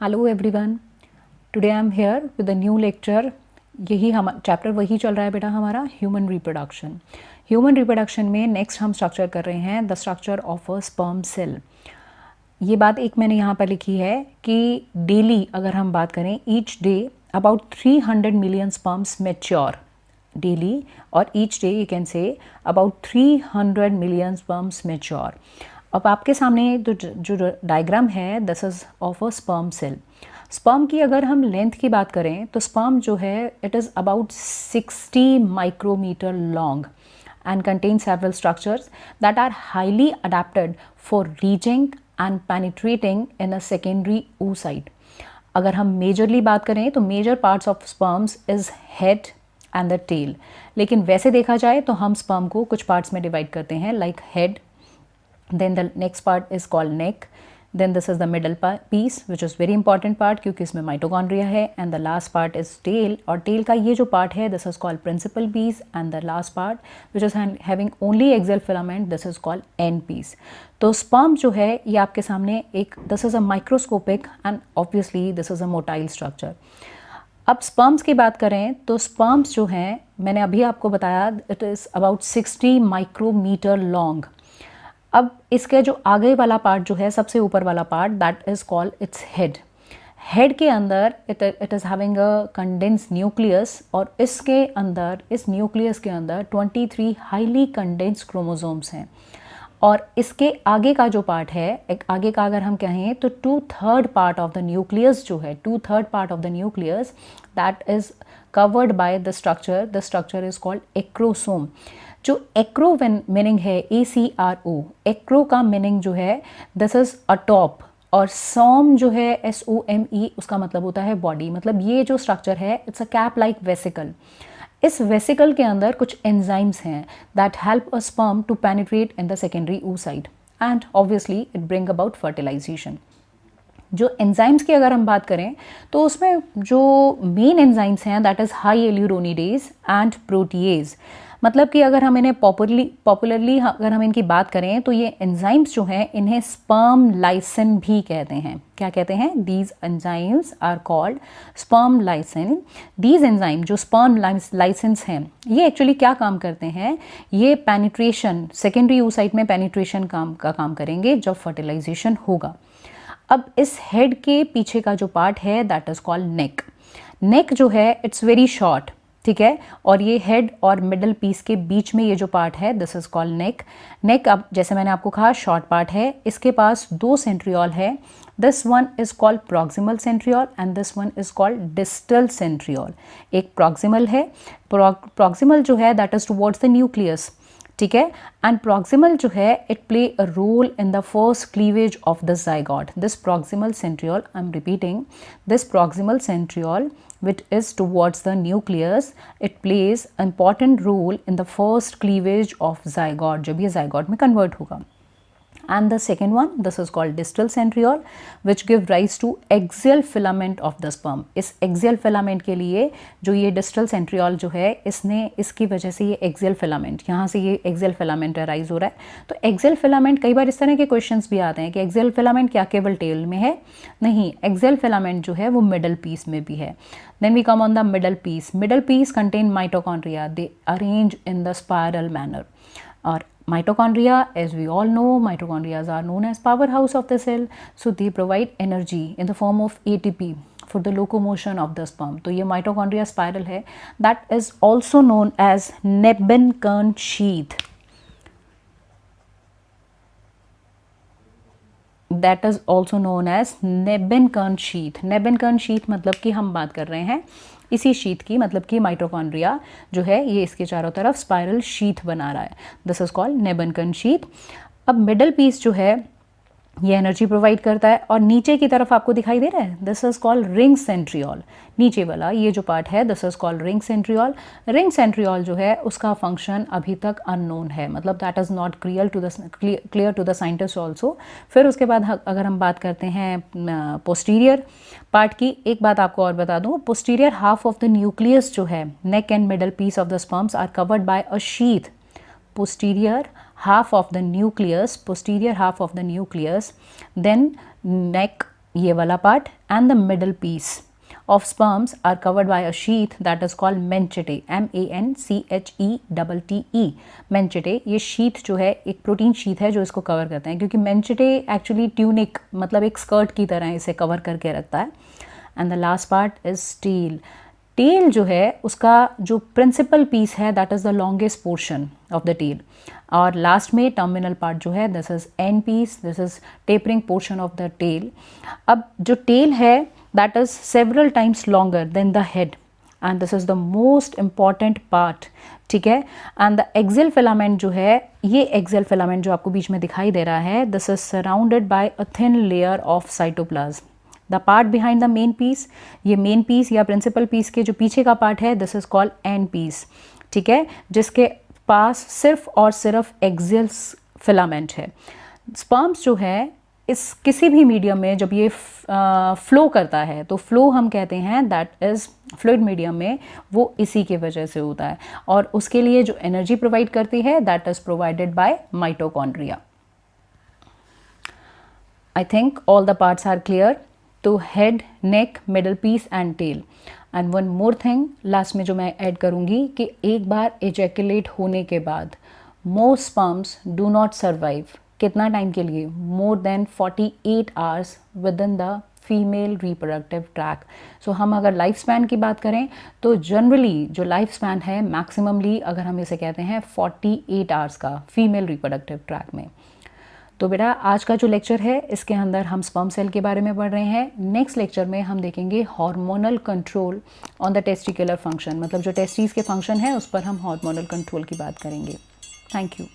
Hello everyone, today I am here with a new lecture. यही हम chapter वही चल रहा है बेटा हमारा ह्यूमन रिप्रोडक्शन। ह्यूमन रिप्रोडक्शन में नेक्स्ट हम स्ट्रक्चर कर रहे हैं the structure of a sperm cell. ये बात एक मैंने यहाँ पर लिखी है कि डेली अगर हम बात करें each day about 300 million sperms mature daily, और each day you can say about 300 million sperms mature. अब आपके सामने जो डायग्राम है this is of a sperm cell. Sperm की अगर हम लेंथ की बात करें तो स्पर्म जो है it is about 60 micrometre long and contain several structures that are highly adapted for reaching and penetrating in a secondary oocyte. अगर हम मेजरली बात करें तो major parts of sperms is head and the tail, लेकिन वैसे देखा जाए तो हम स्पर्म को कुछ पार्ट्स में डिवाइड करते हैं like head, then the next part is called neck, then this is the middle piece which is very important part क्योंकि इसमें mitochondria है, and the last part is tail, और tail का ये जो part है this is called principal piece, and the last part which is having only axial filament this is called end piece. तो sperm जो है ये आपके सामने एक this is a microscopic and obviously this is a motile structure. अब sperms की बात करें तो स्पर्म्स जो हैं मैंने अभी आपको बताया it is about 60 micrometre long. अब इसके जो आगे वाला पार्ट जो है सबसे ऊपर वाला part that is called its head. Head के अंदर it is having a condense nucleus, और इसके अंदर इस न्यूक्लियस के अंदर 23 हाईली कंडेंस क्रोमोसोम्स हैं। और इसके आगे का जो पार्ट है, एक आगे का अगर हम कहें तो 2/3 पार्ट ऑफ द न्यूक्लियस जो है 2/3 part of the nucleus that is covered by the structure is called acrosome. जो एक्रो मीनिंग है ACRO, एक्रो का मीनिंग जो है दिस इज अटॉप, और सोम जो है SOME उसका मतलब होता है बॉडी। मतलब ये जो स्ट्रक्चर है it's a cap like vesicle. इस वेसिकल के अंदर कुछ एंजाइम्स हैं that help a sperm to penetrate in the secondary oocyte and obviously it bring about fertilization. जो एंजाइम्स की अगर हम बात करें तो उसमें जो मेन एंजाइम्स हैं that is hyaluronidase and protease. मतलब कि अगर हम इन्हें पॉपुलरली अगर हम इनकी बात करें तो ये एंजाइम्स जो हैं इन्हें स्पर्म लाइसिन भी कहते हैं। क्या कहते हैं? These enzymes are called sperm lysin. These enzyme जो स्पर्म लाइसिन्स हैं ये एक्चुअली क्या काम करते हैं? ये पेनिट्रेशन सेकेंडरी oocyte में पेनिट्रेशन का काम करेंगे जब फर्टिलाइजेशन होगा। अब इस हेड के पीछे का जो पार्ट है दैट इज कॉल्ड नेक। नेक जो है इट्स वेरी शॉर्ट, ठीक है, और ये हेड और मिडल पीस के बीच में ये जो पार्ट है this is called neck. Neck अब जैसे मैंने आपको कहा शॉर्ट पार्ट है, इसके पास 2 सेंट्रियोल है। This one is called proximal centriole and this one is called distal centriole. एक प्रॉक्सिमल है, प्रॉक्सिमल जो है that is towards the nucleus, ठीक है, एंड प्रॉक्सिमल जो है it play a role in the first cleavage of the zygote. This proximal centriole, I am repeating, this proximal centriole which is towards the nucleus, it plays important role in the first cleavage of zygote जब ये zygote में convert होगा। And the second one this is called distal centriole which give rise to axial filament of the sperm. इस axial filament के लिए जो ये distal centriole जो है इसकी वजह से ये axial filament, यहाँ से ये axial filament arise हो रहा है। तो axial filament कई बार इस तरह के क्वेश्चंस भी आते हैं कि axial filament क्या केवल टेल में है? नहीं, axial filament जो है वो middle piece में भी है। Then we come on the middle piece. Middle piece contain mitochondria. They arrange in the spiral manner. और mitochondria, as we all know, mitochondria are known as powerhouse of the cell. So they provide energy in the form of ATP for the locomotion of the sperm. तो ये mitochondria spiral है that is also known as Nebenkern sheath. That is also known as Nebenkern sheath. Nebenkern sheath मतलब कि हम बात कर रहे हैं इसी शीथ की, मतलब कि माइटोकॉन्ड्रिया जो है ये इसके चारों तरफ स्पाइरल शीथ बना रहा है। This is called nebenkern sheath. अब मिडल पीस जो है ये एनर्जी प्रोवाइड करता है, और नीचे की तरफ आपको दिखाई दे रहा है this is called ring centriole. नीचे वाला ये जो पार्ट है this is called ring centriole. Ring centriole जो है उसका फंक्शन अभी तक अननोन है, मतलब that is not clear to the scientist also. फिर उसके बाद अगर हम बात करते हैं पोस्टीरियर पार्ट की, एक बात आपको और बता दूं, posterior half of the nucleus जो है neck and middle piece of the sperms are covered by a sheath. posterior half of the nucleus, then neck ये वाला part, and the middle piece of sperms are covered by a sheath that is called menchytae, M-A-N-C-H-E-T-T-E, menchytae। ये sheath जो है एक protein sheath है जो इसको cover करते हैं, क्योंकि menchytae एक्चुअली ट्यूनिक मतलब एक स्कर्ट की तरह इसे कवर करके रखता है। And the last part is tail. Tail जो है उसका जो प्रिंसिपल पीस है that is the longest portion of the tail, और लास्ट में टर्मिनल पार्ट जो है this is end piece, this is tapering portion of the tail. अब जो टेल है that is several times longer than the head, and this is the most important part, ठीक है। and the axial filament जो है, ये axial filament जो आपको बीच में दिखाई दे रहा है, this is surrounded by a thin layer of cytoplasm, the part behind the main piece, ये main piece या principal piece के जो पीछे का part है, this is called end piece, ठीक है, जिसके पास सिर्फ और सिर्फ axial filament है। sperms जो है इस किसी भी मीडियम में जब ये फ्लो करता है तो फ्लो हम कहते हैं दैट इज़ फ्लूइड मीडियम में, वो इसी की वजह से होता है, और उसके लिए जो एनर्जी प्रोवाइड करती है that is provided by mitochondria. I think all the parts are clear. तो head, neck, middle piece and tail. And one more thing last में जो मैं ऐड करूँगी कि एक बार एजैकुलेट होने के बाद most sperms do not survive. कितना टाइम के लिए? More than 48 hours within the female reproductive tract. So हम अगर लाइफ स्पैन की बात करें तो जनरली जो लाइफ स्पैन है मैक्सिममली अगर हम इसे कहते हैं 48 आवर्स का फीमेल रिप्रोडक्टिव ट्रैक में। तो बेटा आज का जो लेक्चर है इसके अंदर हम स्पर्म सेल के बारे में पढ़ रहे हैं। नेक्स्ट लेक्चर में हम देखेंगे hormonal control on the testicular function, मतलब जो टेस्टिस के फंक्शन है उस पर हम हार्मोनल कंट्रोल की बात करेंगे। Thank you.